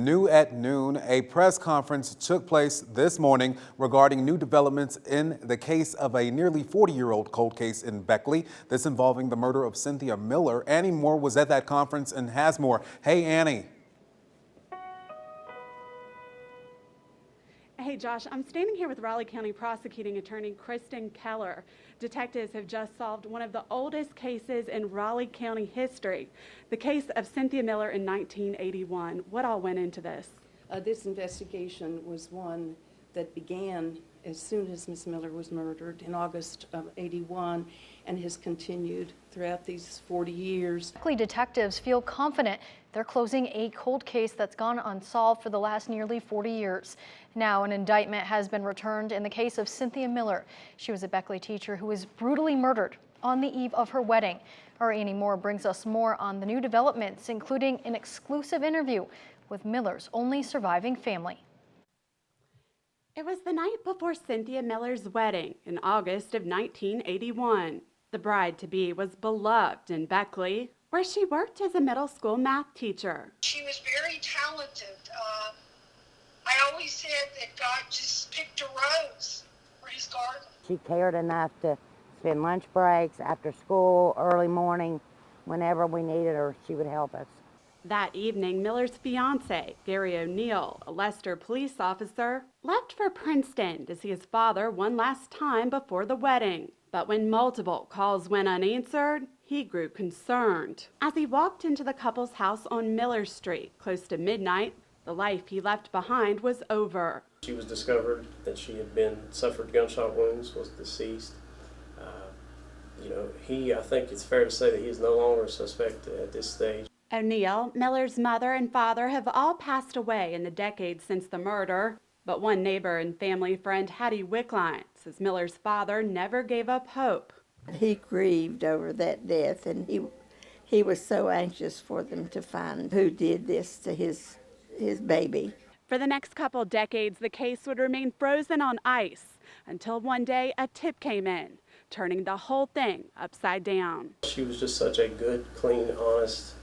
New at noon, a press conference took place this morning regarding new developments in the case of a nearly 40-year-old cold case in Beckley. This involving the murder of Cynthia Miller. Annie Moore was at that conference and has more. Hey, Annie. Hey Josh, I'm standing here with Raleigh County Prosecuting Attorney Kristen Keller. Detectives have just solved one of the oldest cases in Raleigh County history, the case of Cynthia Miller in 1981. What all went into this? This investigation was one that began as soon as Ms. Miller was murdered in August of '81 and has continued throughout these 40 years. Detectives feel confident they're closing a cold case that's gone unsolved for the last nearly 40 years. Now an indictment has been returned in the case of Cynthia Miller. She was a Beckley teacher who was brutally murdered on the eve of her wedding. Our Annie Moore brings us more on the new developments, including an exclusive interview with Miller's only surviving family. It was the night before Cynthia Miller's wedding in August of 1981. The bride-to-be was beloved in Beckley, where she worked as a middle school math teacher. She was very talented. I always said that God just picked a rose for his garden. She cared enough to spend lunch breaks, after school, early morning, whenever we needed her, she would help us. That evening, Miller's fiance, Gary O'Neill, a Leicester police officer, left for Princeton to see his father one last time before the wedding. But when multiple calls went unanswered, he grew concerned. As he walked into the couple's house on Miller Street, close to midnight, the life he left behind was over. She was discovered that she had suffered gunshot wounds, was deceased. I think it's fair to say that he is no longer a suspect at this stage. O'Neill, Miller's mother and father have all passed away in the decades since the murder, but one neighbor and family friend, Hattie Wickline, says Miller's father never gave up hope. He grieved over that death, and he was so anxious for them to find who did this to his baby. For the next couple decades, the case would remain frozen on ice until one day a tip came in, turning the whole thing upside down. She was just such a good, clean, honest,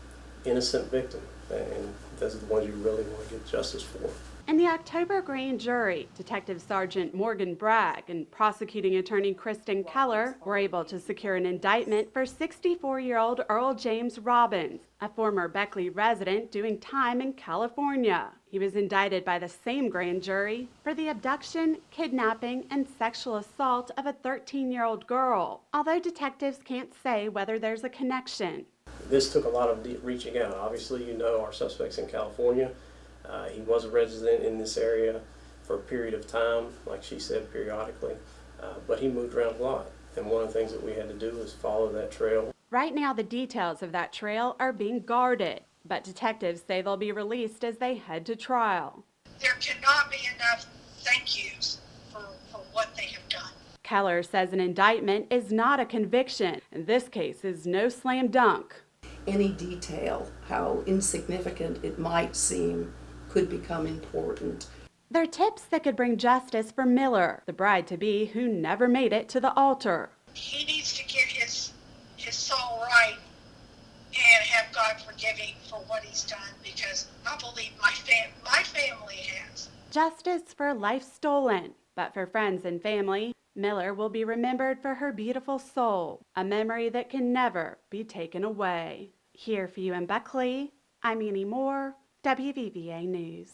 innocent victim, and those are the ones you really want to get justice for. In the October grand jury, Detective Sergeant Morgan Bragg and prosecuting attorney Kristen Keller were able to secure an indictment for 64-year-old Earl James Robbins, a former Beckley resident doing time in California. He was indicted by the same grand jury for the abduction, kidnapping, and sexual assault of a 13-year-old girl, although detectives can't say whether there's a connection. This took a lot of reaching out. Obviously, you know our suspect's in California. He was a resident in this area for a period of time, like she said, periodically, but he moved around a lot. And one of the things that we had to do was follow that trail. Right now, the details of that trail are being guarded, but detectives say they'll be released as they head to trial. There cannot be enough thank yous for what they have done. Keller says an indictment is not a conviction, and this case is no slam dunk. Any detail, how insignificant it might seem, could become important. They're tips that could bring justice for Miller, the bride-to-be who never made it to the altar. He needs to get his soul right and have God forgive him for what he's done, because I believe my family has. Justice for life stolen, but for friends and family, Miller will be remembered for her beautiful soul, a memory that can never be taken away. Here for you in Beckley, I'm Annie Moore, WVVA News.